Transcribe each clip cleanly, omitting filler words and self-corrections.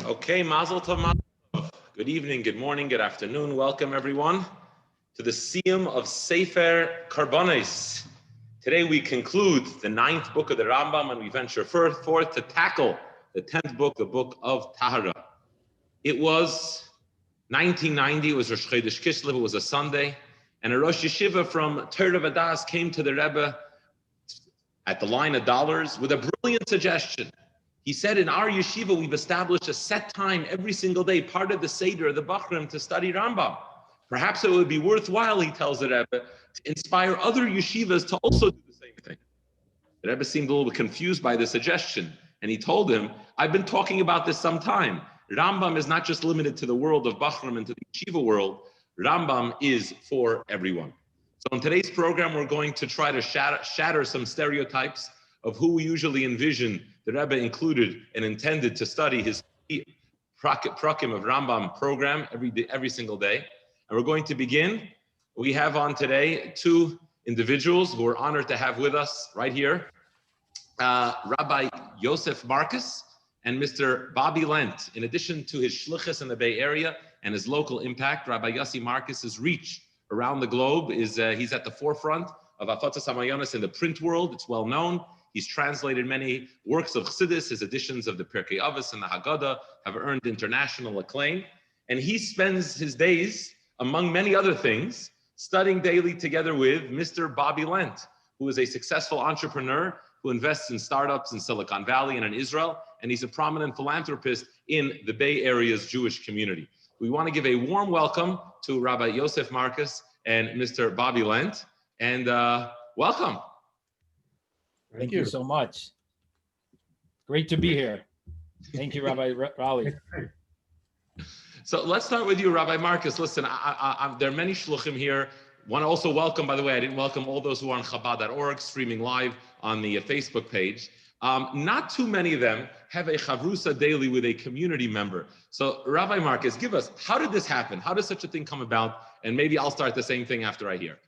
Okay, Mazel Tov, Mazel Tov. Good evening, good morning, good afternoon. Welcome everyone to the Siyum Sefer Korbanos. Today we conclude the 9th book of the Rambam and we venture forth to tackle the 10th book, the book of Tahara. It was 1990, it was Rosh Chodesh Kislev, it was a Sunday, and a Rosh Yeshiva from Torah Vadas came to the Rebbe at the line of dollars with a brilliant suggestion. He said, in our yeshiva, we've established a set time every single day, part of the Seder of the Bachrim, to study Rambam. Perhaps it would be worthwhile, he tells the Rebbe, to inspire other yeshivas to also do the same thing. The Rebbe seemed a little bit confused by the suggestion, and he told him, I've been talking about this some time. Rambam is not just limited to the world of Bachrim and to the yeshiva world. Rambam is for everyone. So in today's program, we're going to try to shatter some stereotypes of who we usually envision the Rebbe included and intended to study his prakim of Rambam program every single day. And we're going to begin. We have on today two individuals who are honored to have with us right here, Rabbi Yossi Marcus and Mr. Bobby Lent. In addition to his shlichus in the Bay Area and his local impact, Rabbi Yossi Marcus's reach around the globe is he's at the forefront of Afatzas Hamayonis in the print world. It's well known. He's translated many works of Chassidus. His editions of the Pirkei Avos and the Haggadah have earned international acclaim. And he spends his days, among many other things, studying daily together with Mr. Bobby Lent, who is a successful entrepreneur who invests in startups in Silicon Valley and in Israel. And he's a prominent philanthropist in the Bay Area's Jewish community. We want to give a warm welcome to Rabbi Yossi Marcus and Mr. Bobby Lent. And welcome. Thank you so much. Great to be here. Thank you, Rabbi Raleigh. So let's start with you, Rabbi Marcus. Listen, there are many shluchim here. Want to also welcome, by the way, I didn't welcome all those who are on Chabad.org, streaming live on the Facebook page. Not too many of them have a chavrusa daily with a community member. So Rabbi Marcus, give us, how did this happen? How does such a thing come about? And maybe I'll start the same thing after I hear.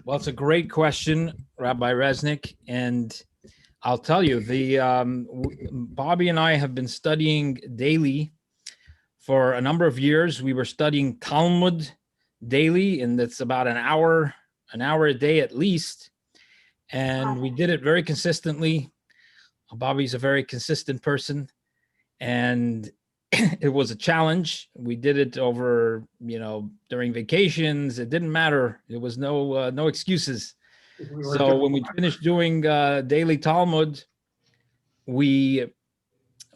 Well, it's a great question, Rabbi Resnick, and I'll tell you, Bobby and I have been studying daily for a number of years. We were studying Talmud daily, and that's about an hour a day at least, and we did it very consistently. Bobby's a very consistent person, and it was a challenge. We did it over, during vacations. It didn't matter. There was no excuses. So when we finished doing daily Talmud, we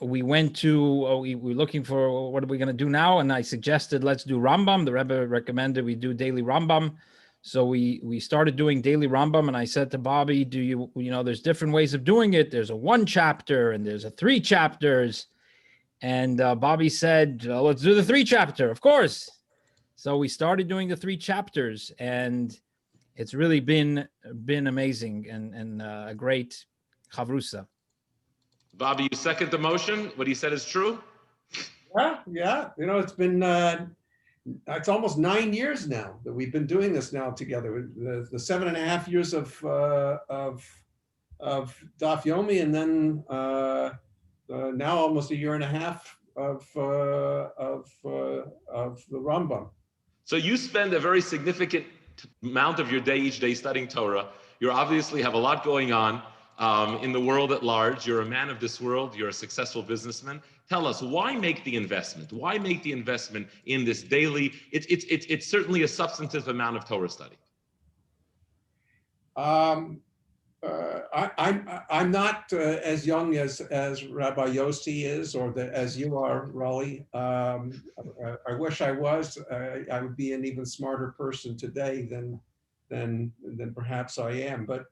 went to, we were looking for what are we going to do now? And I suggested, let's do Rambam. The Rebbe recommended we do daily Rambam. So we started doing daily Rambam. And I said to Bobby, there's different ways of doing it. There's a 1 chapter and there's a 3 chapters. And Bobby said, let's do the 3 chapter, of course. So we started doing the 3 chapters, and it's really been amazing and a great chavrusa. Bobby, you second the motion? What he said is true? Yeah. It's been, it's almost 9 years now that we've been doing this now together. The 7.5 years of Daf Yomi, and then now almost 1.5 years of the Rambam. So you spend a very significant amount of your day each day studying Torah. You obviously have a lot going on in the world at large. You're a man of this world. You're a successful businessman. Tell us, why make the investment? Why make the investment in this daily? It's certainly a substantive amount of Torah study. I'm not as young as Rabbi Yossi is, or as you are, Raleigh. I wish I was. I would be an even smarter person today than perhaps I am. But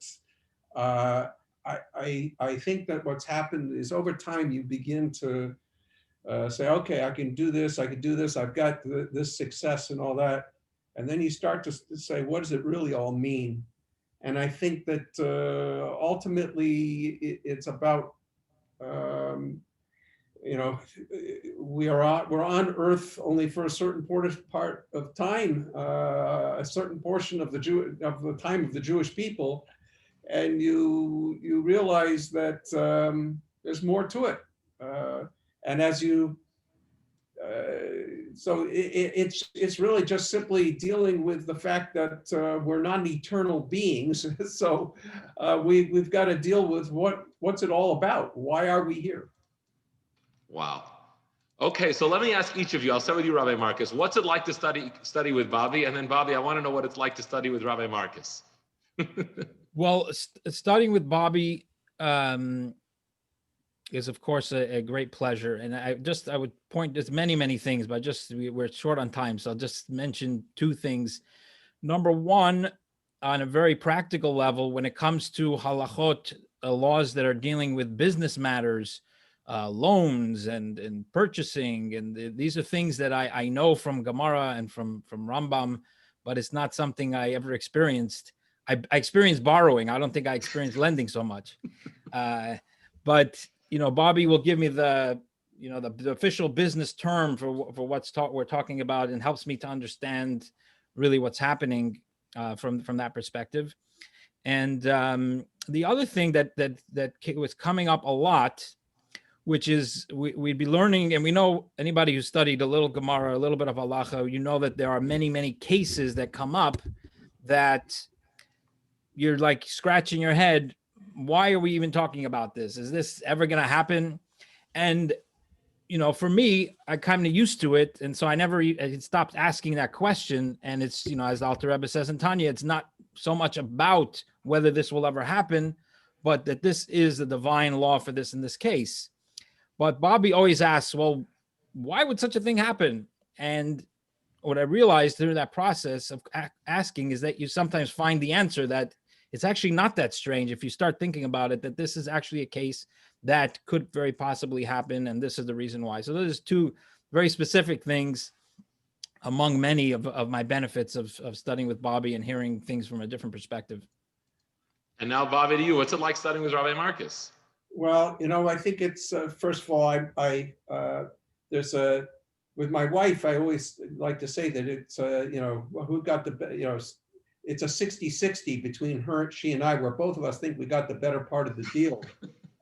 I think that what's happened is over time you begin to say, okay, I can do this. I've got this success and all that, and then you start to say, what does it really all mean? And I think that ultimately it's about, we're on Earth only for a certain part of time, a certain portion of the time of the Jewish people, and you realize that there's more to it. And as you, so it's really just simply dealing with the fact that we're not eternal beings. So we've got to deal with what's it all about? Why are we here? Wow. Okay, so let me ask each of you. I'll start with you, Rabbi Marcus. What's it like to study with Bobby? And then Bobby, I want to know what it's like to study with Rabbi Marcus. Well, studying with Bobby is, of course, a great pleasure. And I would point to many things, but we're short on time. So I'll just mention two things. Number one, on a very practical level, when it comes to halachot, laws that are dealing with business matters, loans and purchasing, and these are things that I know from Gemara and from Rambam, but it's not something I ever experienced. I experienced borrowing. I don't think I experienced lending so much. But Bobby will give me the official business term for we're talking about, and helps me to understand really what's happening from that perspective. And the other thing that was coming up a lot, which is we'd be learning, and we know anybody who studied a little Gemara, a little bit of halacha, that there are many cases that come up that you're like scratching your head. Why are we even talking about this? Is this ever going to happen? And, for me, I kind of used to it. And so I stopped asking that question. And it's, as the Alter Rebbe says in Tanya, it's not so much about whether this will ever happen, but that this is the divine law for this in this case. But Bobby always asks, well, why would such a thing happen? And what I realized through that process of asking is that you sometimes find the answer that it's actually not that strange if you start thinking about it, that this is actually a case that could very possibly happen, and this is the reason why. So those are two very specific things among many of my benefits of studying with Bobby and hearing things from a different perspective. And now, Bobby, to you, what's it like studying with Rabbi Marcus? Well, I think it's, first of all, with my wife, I always like to say that it's, who got the, it's a 60-60 between she and I, where both of us think we got the better part of the deal.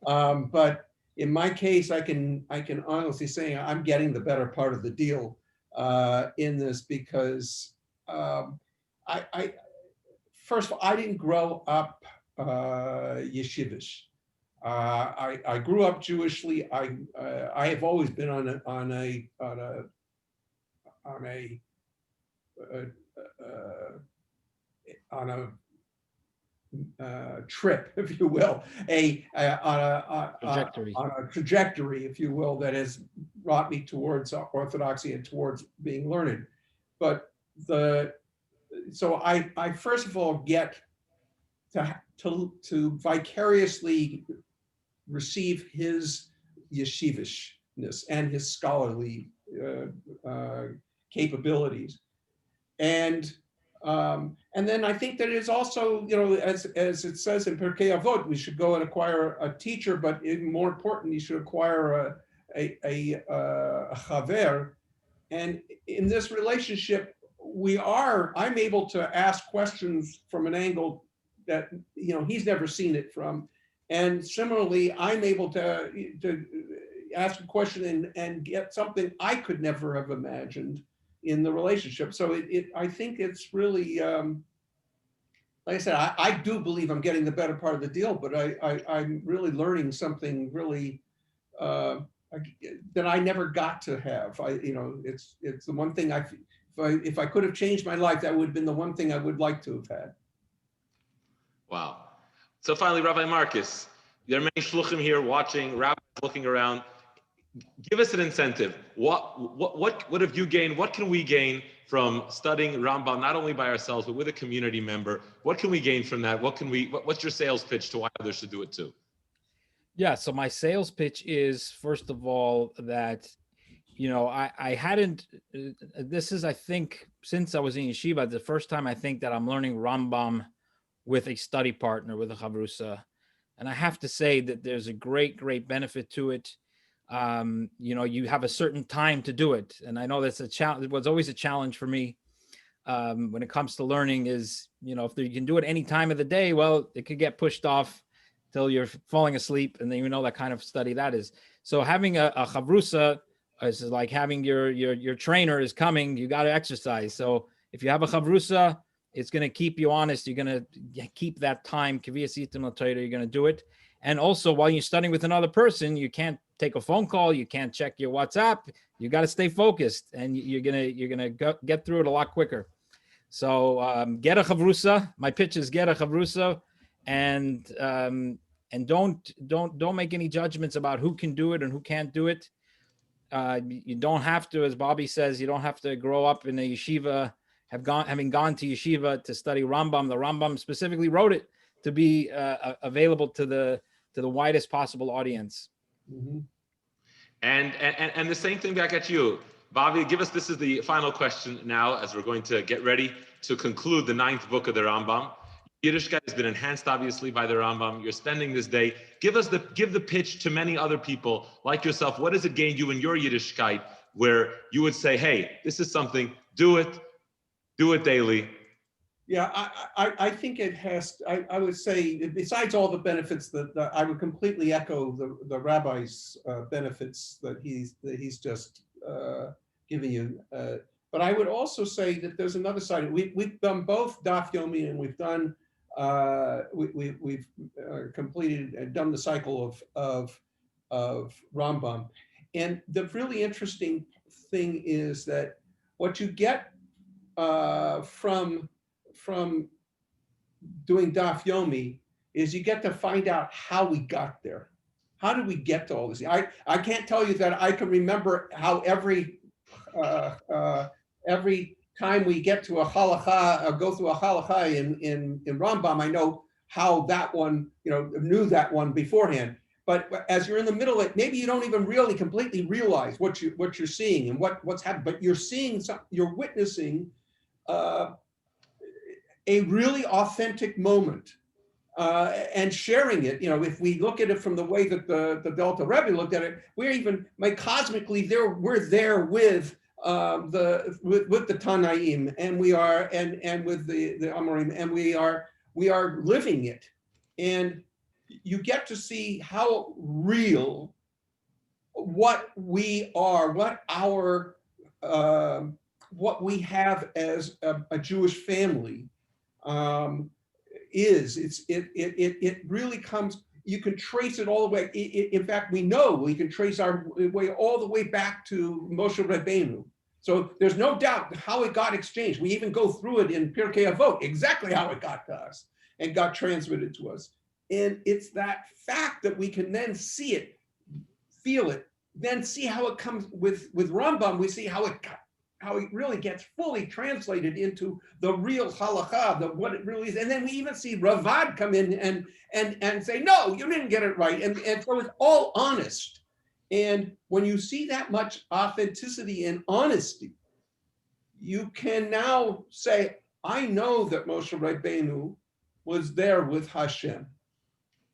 But in my case, I can honestly say I'm getting the better part of the deal in this, because I first of all, I didn't grow up yeshivish. I grew up Jewishly. I have always been on a trip, if you will, on a trajectory, if you will, that has brought me towards orthodoxy and towards being learned. But so I first of all get to vicariously receive his yeshivishness and his scholarly capabilities, and then I think that it is also, as it says in Pirkei Avot, we should go and acquire a teacher, but even more important, you should acquire a chaver. And in this relationship, I'm able to ask questions from an angle that he's never seen it from, and similarly, I'm able to ask a question and get something I could never have imagined in the relationship. So I think it's really, like I said, I do believe I'm getting the better part of the deal, but I'm really learning something really that I never got to have. It's the one thing if I could have changed my life, that would have been the one thing I would like to have had. Wow. So finally, Rabbi Marcus, there are many shluchim here watching, rabbis looking around. Give us an incentive. What have you gained? What can we gain from studying Rambam, not only by ourselves, but with a community member? What can we gain from that? What's your sales pitch to why others should do it too? Yeah, so my sales pitch is, first of all, that, I hadn't, this is, I think, since I was in yeshiva, the first time I think that I'm learning Rambam with a study partner, with a chavrusa. And I have to say that there's a great benefit to it. You have a certain time to do it. And I know that's a challenge. It was always a challenge for me when it comes to learning is, if you can do it any time of the day, well, it could get pushed off till you're falling asleep, and then you know that kind of study that is. So having a chavrusa is like having your trainer is coming. You got to exercise. So if you have a chavrusa, it's going to keep you honest. You're going to keep that time. You're going to do it. And also, while you're studying with another person, you can't take a phone call. You can't check your WhatsApp. You got to stay focused, and you're gonna get through it a lot quicker. So get a chavrusa. My pitch is get a chavrusa, and don't make any judgments about who can do it and who can't do it. You don't have to, as Bobby says, you don't have to grow up in a yeshiva, having gone to yeshiva to study Rambam. The Rambam specifically wrote it to be available to the widest possible audience. Mm-hmm. And the same thing back at you, Bobby. This is the final question now, as we're going to get ready to conclude the 9th book of the Rambam. Yiddishkeit has been enhanced, obviously, by the Rambam. You're spending this day. Give the pitch to many other people like yourself. What has it gained you in your Yiddishkeit, where you would say, "Hey, this is something. Do it daily." Yeah, I think it has. I would say, besides all the benefits that I would completely echo the rabbi's benefits that he's just giving you. But I would also say that there's another side. We've done both Daf Yomi, and we've done we've completed and done the cycle of Rambam. And the really interesting thing is that what you get from doing Daf Yomi is you get to find out how we got there. How did we get to all this? I can't tell you that I can remember how every time we get to a halacha, go through a halacha in Rambam, I know how that one, knew that one beforehand. But as you're in the middle of it, maybe you don't even really completely realize what you're seeing and what's happening. But you're witnessing a really authentic moment and sharing it. If we look at it from the way that the Delta Rebbe looked at it, cosmically we're there with the Tanaim, and we are and with the Amorim, and we are living it, and you get to see how real what we are, what we have as a Jewish family is. It really comes. You can trace it all the way. In fact, we know we can trace our way all the way back to Moshe Rabbeinu. So there's no doubt how it got exchanged. We even go through it in Pirkei Avot, exactly how it got to us and got transmitted to us. And it's that fact that we can then see it, feel it, then see how it comes with Rambam. We see how it really gets fully translated into the real halakha, what it really is. And then we even see Ravad come in and say, no, you didn't get it right. And so it's all honest. And when you see that much authenticity and honesty, you can now say, I know that Moshe Rabbeinu was there with Hashem,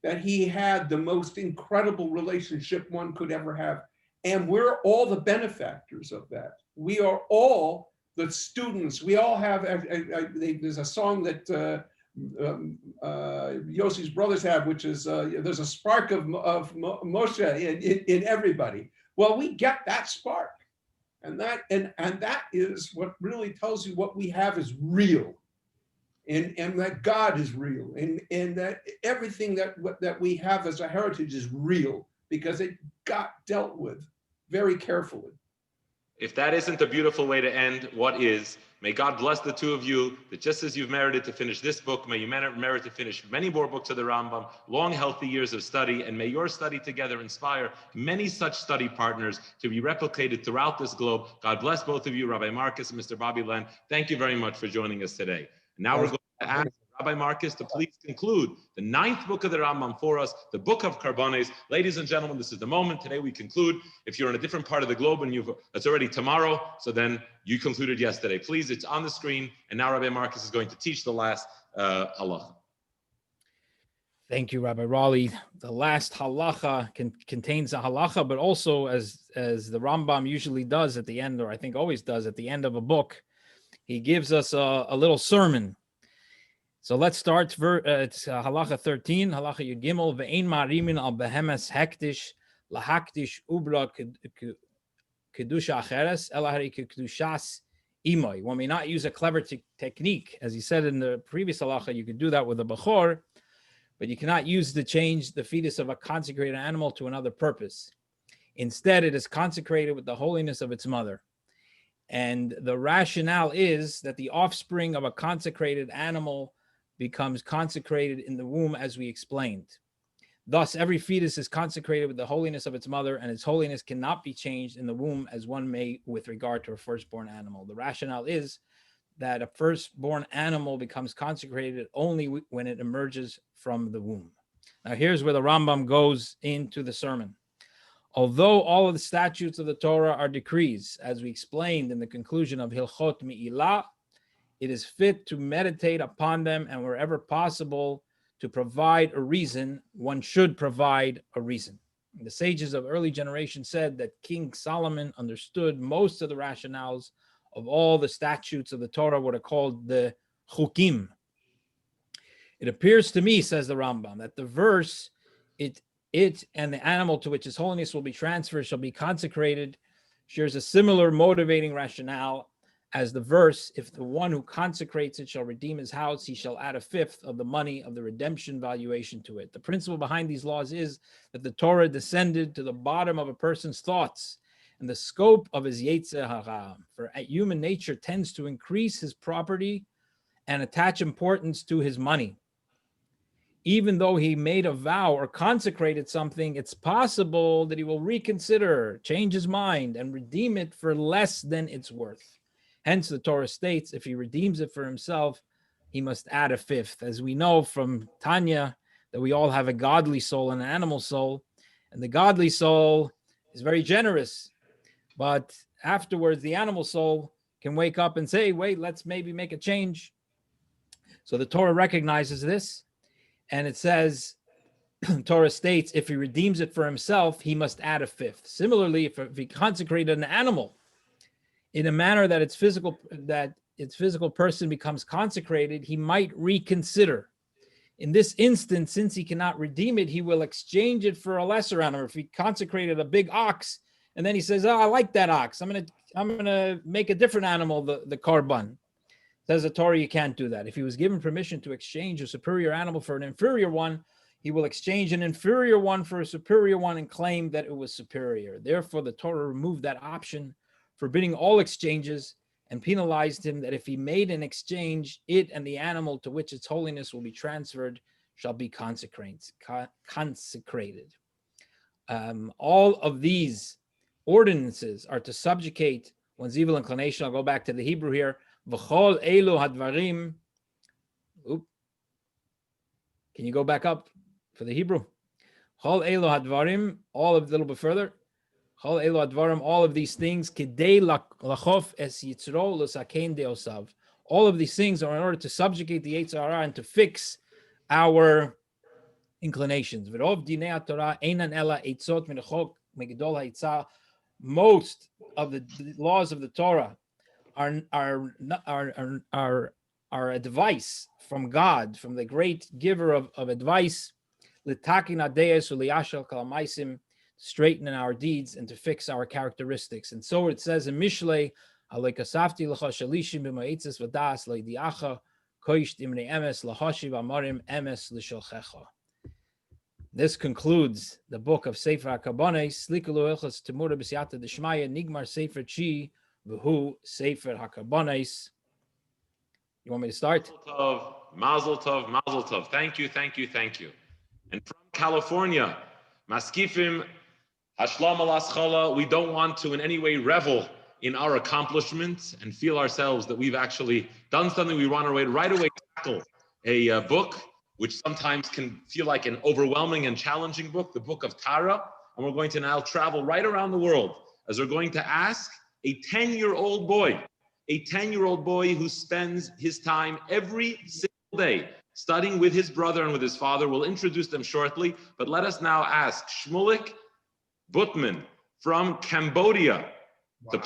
that he had the most incredible relationship one could ever have. And we're all the benefactors of that. We are all the students. We all have, there's a song that Yossi's brothers have, which is, there's a spark of Moshe in everybody. Well, we get that spark. And that is what really tells you what we have is real. And that God is real. And that everything that we have as a heritage is real, because it got dealt with very carefully. If that isn't a beautiful way to end, what is? May God bless the two of you, that just as you've merited to finish this book, may you merit to finish many more books of the Rambam, long, healthy years of study, and may your study together inspire many such study partners to be replicated throughout this globe. God bless both of you, Rabbi Marcus and Mr. Bobby Len. Thank you very much for joining us today. Now we're going to ask Rabbi Marcus to please conclude the 9th book of the Rambam for us, the book of Korbanos. Ladies and gentlemen, this is the moment. Today we conclude. If you're in a different part of the globe and it's already tomorrow, so then you concluded yesterday. Please, it's on the screen. And now Rabbi Marcus is going to teach the last halacha. Thank you, Rabbi Raleigh. The last halacha contains a halacha, but also as the Rambam usually does at the end, or I think always does at the end of a book, he gives us a little sermon. So let's start. It's halacha 13, halacha Yud Gimel. Ve'ein marimin al behemes hektish lahaktish ubra kedusha acheres elahari kedushas imoy. One may not use a clever technique, as he said in the previous halacha. You could do that with a bechor, but you cannot use to change the fetus of a consecrated animal to another purpose. Instead, it is consecrated with the holiness of its mother. And the rationale is that the offspring of a consecrated animal becomes consecrated in the womb, as we explained. Thus, every fetus is consecrated with the holiness of its mother, and its holiness cannot be changed in the womb as one may with regard to a firstborn animal. The rationale is that a firstborn animal becomes consecrated only when it emerges from the womb. Now, here's where the Rambam goes into the sermon. Although all of the statutes of the Torah are decrees, as we explained in the conclusion of Hilchot Mi'ilah, it is fit to meditate upon them, and wherever possible, to provide a reason, one should provide a reason. The sages of early generations said that King Solomon understood most of the rationales of all the statutes of the Torah, what are called the chukim. It appears to me, says the Rambam, that the verse, it and the animal to which his holiness will be transferred shall be consecrated, shares a similar motivating rationale as the verse, if the one who consecrates it shall redeem his house, he shall add a fifth of the money of the redemption valuation to it. The principle behind these laws is that the Torah descended to the bottom of a person's thoughts and the scope of his yetzer hara. For human nature tends to increase his property and attach importance to his money. Even though he made a vow or consecrated something, it's possible that he will reconsider, change his mind, and redeem it for less than it's worth. Hence, the Torah states, if he redeems it for himself, he must add a fifth. As we know from Tanya, that we all have a godly soul and an animal soul, and the godly soul is very generous, but afterwards, the animal soul can wake up and say, wait, let's maybe make a change. So the Torah recognizes this, and it says, Torah states, if he redeems it for himself, he must add a fifth. Similarly, if he consecrated an animal in a manner that its physical person becomes consecrated, he might reconsider. In this instance, since he cannot redeem it, he will exchange it for a lesser animal. If he consecrated a big ox, and then he says, "Oh, I like that ox. I'm gonna make a different animal the korban." Says the Torah, you can't do that. If he was given permission to exchange a superior animal for an inferior one, he will exchange an inferior one for a superior one and claim that it was superior. Therefore, the Torah removed that option, forbidding all exchanges, and penalized him that if he made an exchange, it and the animal to which its holiness will be transferred shall be consecrated. All of these ordinances are to subjugate one's evil inclination. I'll go back to the Hebrew here. V'chol elu hadvarim. Can you go back up for the Hebrew? Chol elu hadvarim, all of a little bit further. Chol elu hadvarim, all of these things, kidei lachof es yitzro l'sakein deosav. All of these things are in order to subjugate the yetzer hara and to fix our inclinations. V'rov dinei Torah einan ela eitzot minachok megdol haitzah. Most of the laws of the Torah are advice from God, from the great giver of advice, to straighten our deeds and to fix our characteristics. And so it says in Mishlei, this concludes the book of Sefer Korbanos. Nigmar Sefer Chi V'hu Sefer HaKorbanos. You want me to start? Mazel tov, mazel tov. Thank you. And from California, Maskifim, Hashlam Alaschala, we don't want to in any way revel in our accomplishments and feel ourselves that we've actually done something. We want to right away tackle a book which sometimes can feel like an overwhelming and challenging book, the book of Tara. And we're going to now travel right around the world as we're going to ask a 10-year-old boy who spends his time every single day studying with his brother and with his father. We'll introduce them shortly, but let us now ask Shmulik Butman from Cambodia to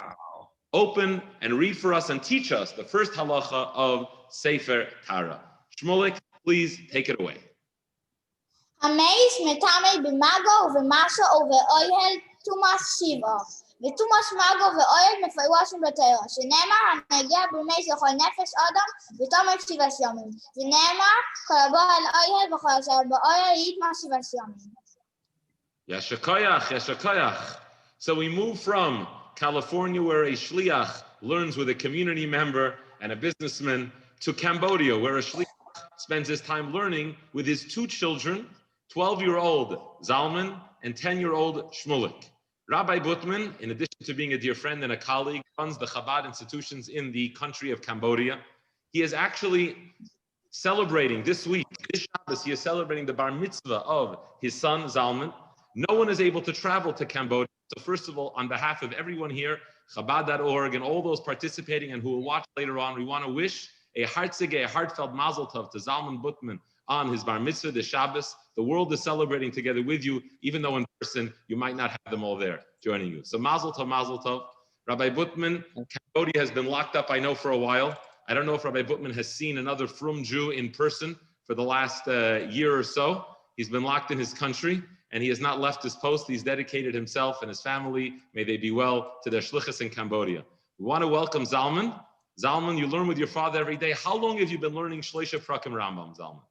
open and read for us and teach us the first halacha of Sefer Tara. Shmulik, please take it away. המייס מטעמי במאגו ובמסו ובאויל תומאס שיבו ותומאס מאגו ואויל מפורשים בתורה שנאמר הנגיע במייס לכל נפש אדם ותומאס שיבס יומים ונאמר כל הבוא על אויל וכל אשר באויל יתמאס שיבס יומים. Yashakayach. So we move from California, where a Shliach learns with a community member and a businessman, to Cambodia, where a Shliach spends his time learning with his two children, 12-year-old Zalman and 10-year-old Shmulik. Rabbi Butman, in addition to being a dear friend and a colleague, runs the Chabad institutions in the country of Cambodia. He is actually celebrating this week, this Shabbos, he is celebrating the bar mitzvah of his son Zalman. No one is able to travel to Cambodia. So first of all, on behalf of everyone here, Chabad.org, and all those participating and who will watch later on, we want to wish a heartfelt mazel tov to Zalman Butman on his bar mitzvah, this Shabbos. The world is celebrating together with you, even though in person you might not have them all there joining you. So mazel tov, mazel tov. Rabbi Butman, Cambodia has been locked up, I know, for a while. I don't know if Rabbi Butman has seen another frum Jew in person for the last year or so. He's been locked in his country, and he has not left his post. He's dedicated himself and his family, may they be well, to their shlichus in Cambodia. We want to welcome Zalman. Zalman, you learn with your father every day. How long have you been learning Shloisha Prakim Rambam, Zalman?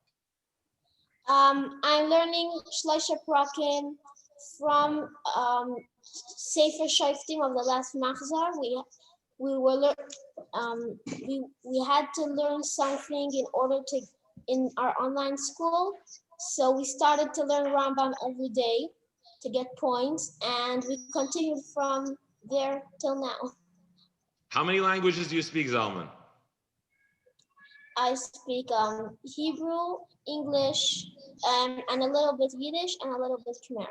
I'm learning Shloisha Prakim from Sefer Shoftim of the last Machzor. We had to learn something in order to in our online school. So we started to learn Rambam every day to get points, and we continued from there till now. How many languages do you speak, Zalman? I speak Hebrew, English, and a little bit Yiddish and a little bit Khmer.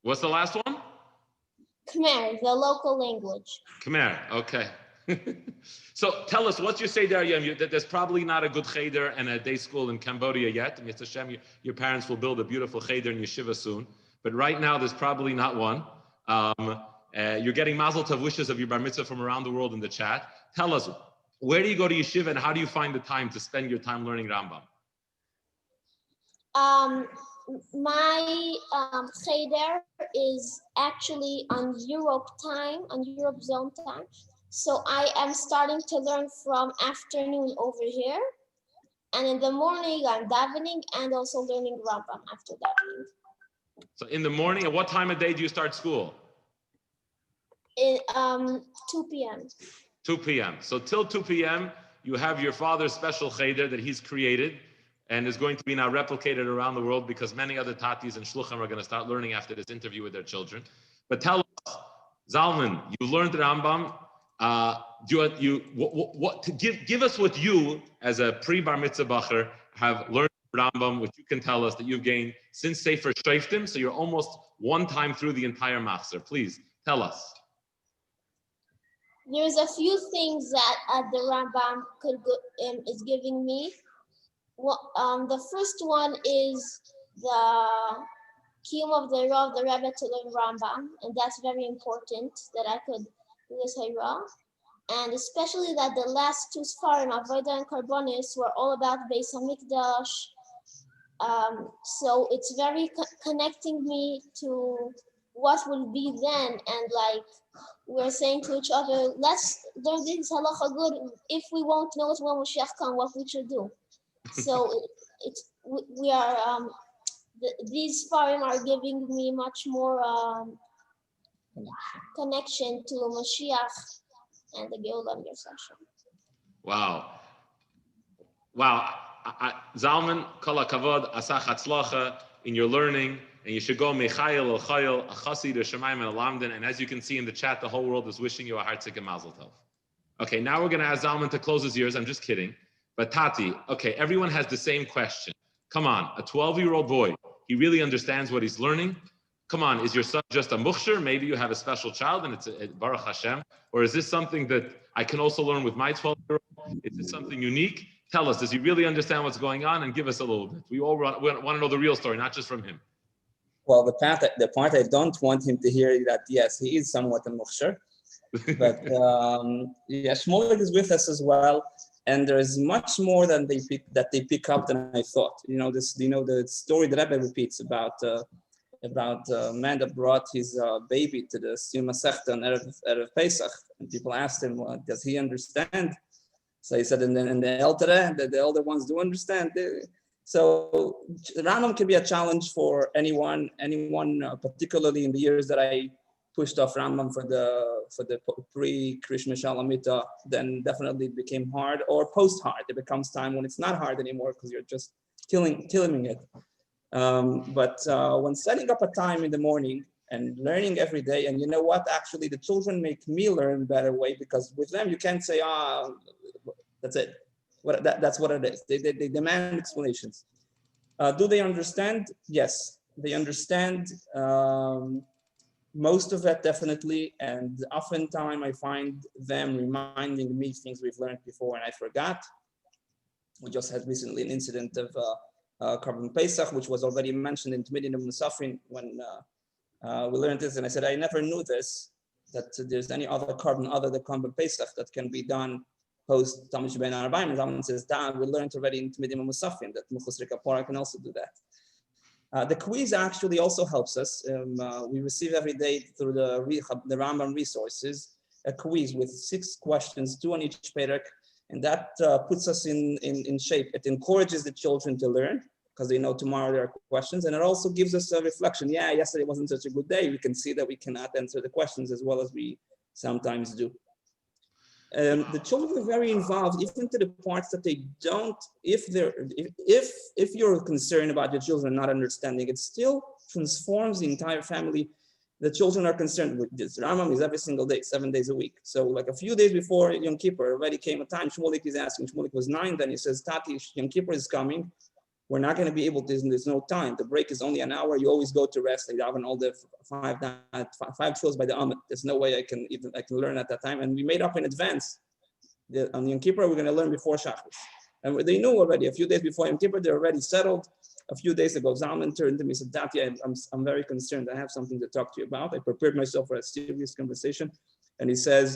What's the last one? Khmer, the local language. Khmer, okay. So tell us, what's your Seder Yom? There's probably not a good cheder and a day school in Cambodia yet. And Yetz Hashem, your parents will build a beautiful cheder in yeshiva soon. But right now, there's probably not one. You're getting mazel tov wishes of your bar mitzvah from around the world in the chat. Tell us, where do you go to yeshiva and how do you find the time to spend your time learning Rambam? My cheder is actually on Europe time, on Europe zone time. So I am starting to learn from afternoon over here. And in the morning, I'm davening and also learning Rambam after davening. So in the morning, at what time of day do you start school? 2 p.m. 2 p.m. So till 2 p.m., you have your father's special cheder that he's created and is going to be now replicated around the world because many other tatis and shluchim are going to start learning after this interview with their children. But tell us, Zalman, you learned Rambam. Give us what you, as a pre-bar mitzvah bacher, have learned Rambam, which you can tell us that you've gained since Sefer Shoftim, so you're almost one time through the entire machzor. Please, tell us. There's a few things that the Rambam is giving me. The first one is the kiyum of the Rav, the Rebbe, to learn Rambam, and that's very important that I could do this Hayrah. And especially that the last two Sfarim, Avodah and Korbanos, were all about Beis HaMikdash. So it's very connecting me to what will be then, and like we're saying to each other, let's learn this halacha good. If we won't know it when Mashiach comes, what we should do. So these Sfarim are giving me much more connection to Mashiach and the Geulah Yosef. Wow. Zalman, kol hakavod, asach hatzlacha in your learning, and you should go mechayil el chayil, a chasid, a shemayim, and a lamdan. And as you can see in the chat, the whole world is wishing you a heartzik and mazel tov. Okay, now we're going to ask Zalman to close his ears. I'm just kidding. But Tati, okay, everyone has the same question. Come on, a 12-year-old boy, he really understands what he's learning. Come on, is your son just a mukhshir? Maybe you have a special child and it's a Baruch Hashem. Or is this something that I can also learn with my 12-year-old? Is it something unique? Tell us, does he really understand what's going on? And give us a little bit. We want to know the real story, not just from him. Well, the part I don't want him to hear is that, yes, he is somewhat a mukhshir. But yeah, Shmulik is with us as well. and there is much more than they pick up than I thought. The story that Rebbe repeats about a man that brought his baby to the Siyum Sefer on Erev Pesach, and people asked him, well, does he understand? So he said, and the elder ones do understand. So Rambam can be a challenge for anyone, particularly in the years that I pushed off Rambam for the pre-Krishma Shalamita, then definitely it became hard, or post-hard. It becomes time when it's not hard anymore because you're just killing it. But when setting up a time in the morning and learning every day, and you know what, actually the children make me learn better way, because with them you can't say, that's it. That's what it is. They demand explanations. Do they understand? Yes, they understand most of it definitely, and oftentimes I find them reminding me things we've learned before and I forgot. We just had recently an incident of Korban Pesach, which was already mentioned in Tmidim Musafin when we learned this, and I said I never knew this, that there's any other Korban other than Korban Pesach that can be done post Tamish Ben Arbaim. And Zalman says, we learned already in Tmidim Musafin that Muchus Rikapora can also do that. The quiz actually also helps us. We receive every day through the Rambam resources a quiz with 6 questions, 2 on each perek, and that puts us in shape. It encourages the children to learn because they know tomorrow there are questions, and it also gives us a reflection. Yeah, yesterday wasn't such a good day. We can see that we cannot answer the questions as well as we sometimes do. The children are very involved, even to the parts that they don't. If you're concerned about your children not understanding, it still transforms the entire family. The children are concerned with this. Rambam is every single day, 7 days a week. So like a few days before Yom Kippur, already came a time. Shmulik is asking. Shmulik was 9. Then he says, "Tati, Yom Kippur is coming. We're not going to be able to. There's no time. The break is only an hour. You always go to rest. Like having all the five tools by the Amit. There's no way I can learn at that time." And we made up in advance. On Yom Kippur, we're going to learn before Shacharis. And they knew already. A few days before Yom Kippur, they're already settled. A few days ago, Zalman turned to me and said, "Tati, I'm very concerned. I have something to talk to you about. I prepared myself for a serious conversation." And he says,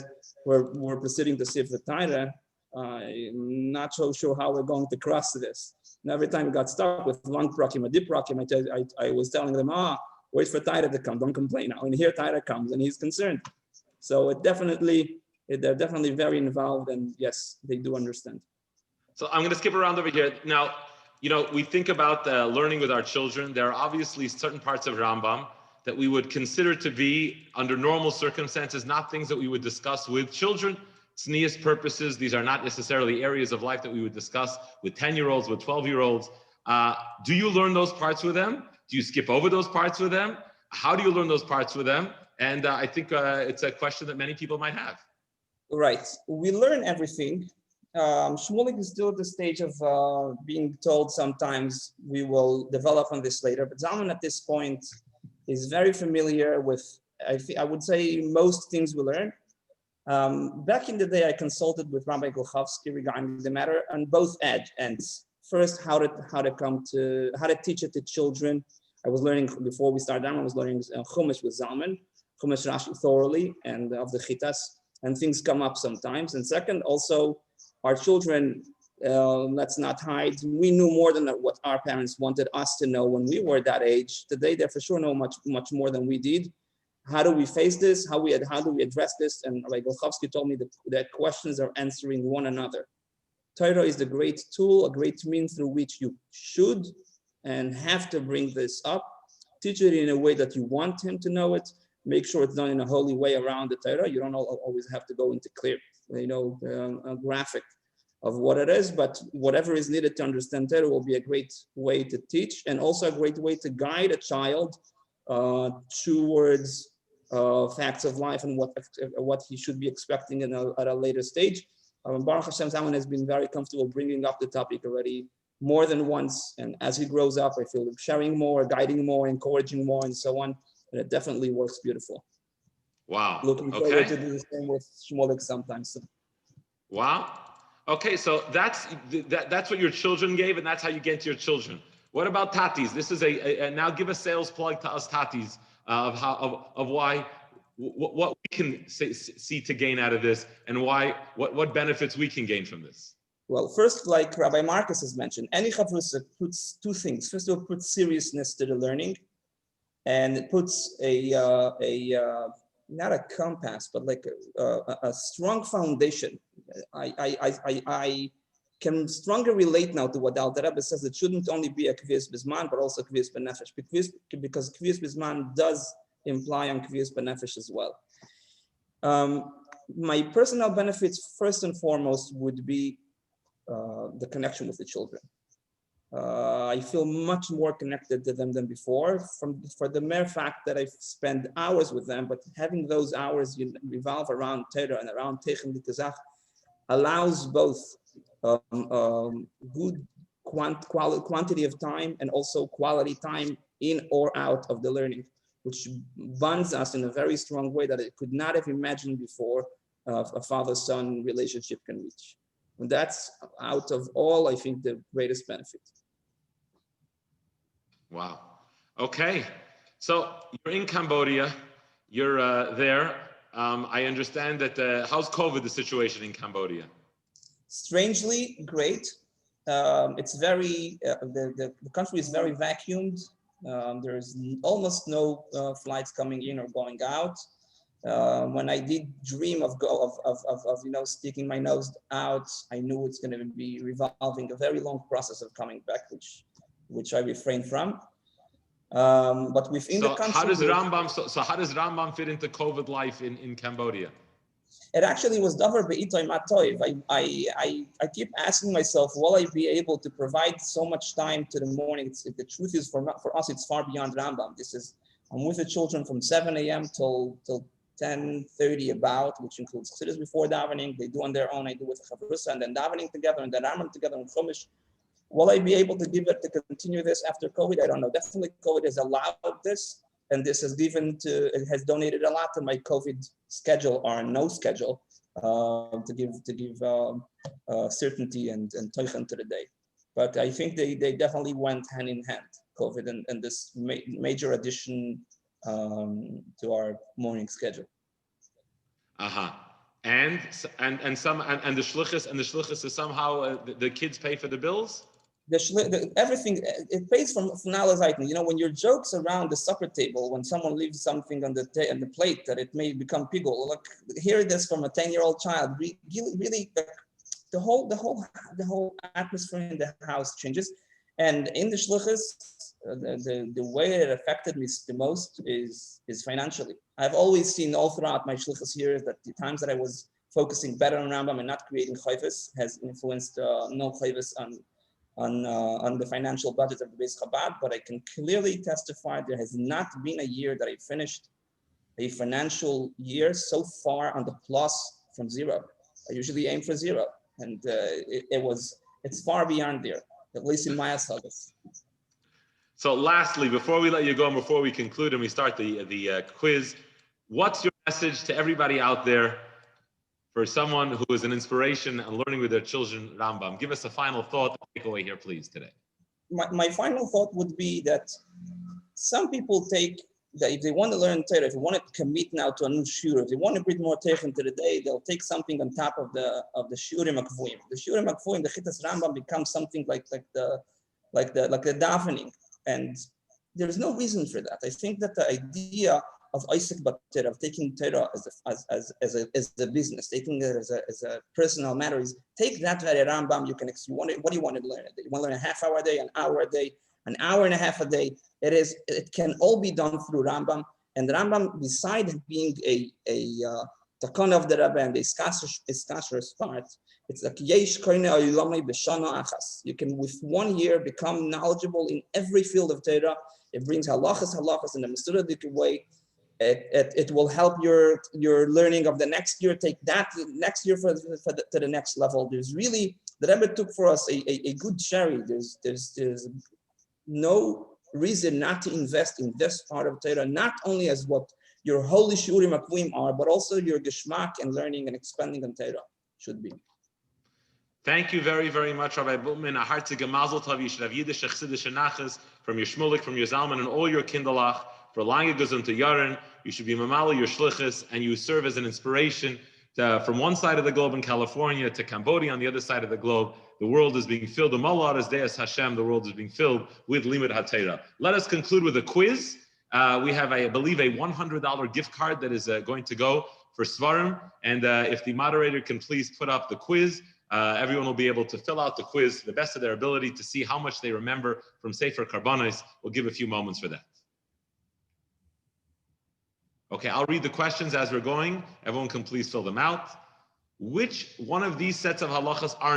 we're proceeding to see if the Torah. I'm not so sure how we're going to cross this. And every time we got stuck with long prakim, a deep prakim, I was telling them, wait for Torah to come. Don't complain now. And here Torah comes, and he's concerned. So they're definitely very involved, and yes, they do understand. So I'm going to skip around over here. Now, we think about learning with our children. There are obviously certain parts of Rambam that we would consider to be, under normal circumstances, not things that we would discuss with children. Tznius purposes, these are not necessarily areas of life that we would discuss with 10-year-olds, with 12-year-olds. Do you learn those parts with them? Do you skip over those parts with them? How do you learn those parts with them? And I think it's a question that many people might have. Right. We learn everything. Shmulik is still at the stage of being told sometimes we will develop on this later, but Zalman at this point is very familiar with, I would say, most things we learn. Back in the day, I consulted with Rabbi Golchovsky regarding the matter on both ends. First, how to teach it to children. I was learning before we started. I was learning Chumash with Zalman, Chumash Rashi thoroughly, and of the Chitas, and things come up sometimes. And second, also our children. Let's not hide. We knew more than what our parents wanted us to know when we were that age. Today, they for sure know much more than we did. How do we face this? How do we address this? And Rabbi Golchovsky told me that questions are answering one another. Torah is the great tool, a great means through which you should and have to bring this up. Teach it in a way that you want him to know it. Make sure it's done in a holy way around the Torah. You don't always have to go into clear, a graphic of what it is, but whatever is needed to understand Torah will be a great way to teach, and also a great way to guide a child towards facts of life and what he should be expecting at a later stage. Baruch Hashem, Zalman has been very comfortable bringing up the topic already more than once, and as he grows up, I feel sharing more, guiding more, encouraging more, and so on. And it definitely works beautiful. Wow. Looking forward to do the same with Shmulik sometimes. Wow. Okay, so that's what your children gave, and that's how you get to your children. What about tatis? This is now give a sales plug to us tatis of why what we can see to gain out of this, and what benefits we can gain from this. Well, first, like Rabbi Marcus has mentioned, any chavrusa puts two things. First of all, puts seriousness to the learning, and it puts not a compass, but like a strong foundation. I can stronger relate now to what the Rebbe says. It shouldn't only be a kviyas bisman, but also kviyas benefesh, because kviyas bisman does imply on kviyas benefesh as well. My personal benefits, first and foremost, would be the connection with the children. I feel much more connected to them than before, for the mere fact that I spend hours with them, but having those hours revolve around Torah and around Techen L'Kazach allows both good quantity of time and also quality time in or out of the learning, which bonds us in a very strong way that I could not have imagined before a father-son relationship can reach. And that's, out of all, I think, the greatest benefit. Wow. Okay. So you're in Cambodia. You're there. I understand that, how's COVID, the situation in Cambodia? Strangely great. It's very, the country is very vacuumed. There's almost no flights coming in or going out. When I did dream of sticking my nose out, I knew it's going to be revolving a very long process of coming back, which I refrained from. But within the country, how does Rambam fit into COVID life in Cambodia? It actually was davar be'itoy matoy. I keep asking myself, will I be able to provide so much time to the morning? The truth is, for us, it's far beyond Rambam. I'm with the children from 7 a.m. till 10:30 about, which includes chassidus before davening. They do on their own. I do with chavrusas, and then davening together, and then Rambam together in Chumash. Will I be able to continue this after COVID? I don't know. Definitely, COVID has allowed this, and this has it has donated a lot to my COVID schedule or no schedule to give certainty and toichen to the day. But I think they definitely went hand in hand, COVID and this major addition to our morning schedule. And the shlichus is somehow the kids pay for the bills. Everything it pays from Nala's item. When your jokes around the supper table, when someone leaves something on the plate that it may become pigul. Look, hear this from a 10-year-old child. Really, the whole atmosphere in the house changes. And in the shlichus, the way it affected me the most is financially. I've always seen all throughout my shlichus years that the times that I was focusing better on Rambam and not creating chayvus has influenced no chayvus on the financial budget of the Beis Chabad. But I can clearly testify there has not been a year that I finished a financial year so far on the plus from zero. I usually aim for zero, and it's far beyond there, at least in my asagas. So lastly, before we let you go and before we conclude and we start the quiz, what's your message to everybody out there for someone who is an inspiration and learning with their children Rambam? Give us a final thought, takeaway here, please, today. My final thought would be that some people take that if they want to learn Torah, if they want to commit now to a new shiur, if they want to bring more Torah into the day, they'll take something on top of the shiurim akvuim. The shiurim akvuim, the Chitas Rambam, becomes something like the davening, and there's no reason for that. I think that the idea of Isaac Batir, of taking Torah as a business, taking it as a personal matter, is take that very Rambam. What do you want to learn? You want to learn a half hour a day, an hour a day, an hour and a half a day. It can all be done through Rambam. And Rambam, besides being a takon of the Rebbe and the iskasher part, it's like yesh koine olamai b'shana achas. You can, with 1 year, become knowledgeable in every field of Torah. It brings halachas in a methodic way. It will help your learning of the next year. Take that next year to the next level. There's really, the Rebbe took for us a good cherry. There's no reason not to invest in this part of Torah, not only as what your holy shiurim akvuim are, but also your geschmack and learning and expanding on Torah should be. Thank you very, very much, Rabbi Butman. A heartige mazel tov. You should have Yiddish chassidische nachas from your Shmulik, from your Zalman, and all your kindlach for lange gesunte Jahren. You should be mamala your shlichus, and you serve as an inspiration From one side of the globe in California to Cambodia on the other side of the globe, the world is being filled. The Malad is Deus Hashem. The world is being filled with Limud HaTorah. Let us conclude with a quiz. We have, I believe, a $100 gift card that is going to go for Svarim. And if the moderator can please put up the quiz, everyone will be able to fill out the quiz to the best of their ability to see how much they remember from Sefer Korbanos. We'll give a few moments for that. Okay, I'll read the questions as we're going. Everyone can please fill them out. Which one of these sets of halachas are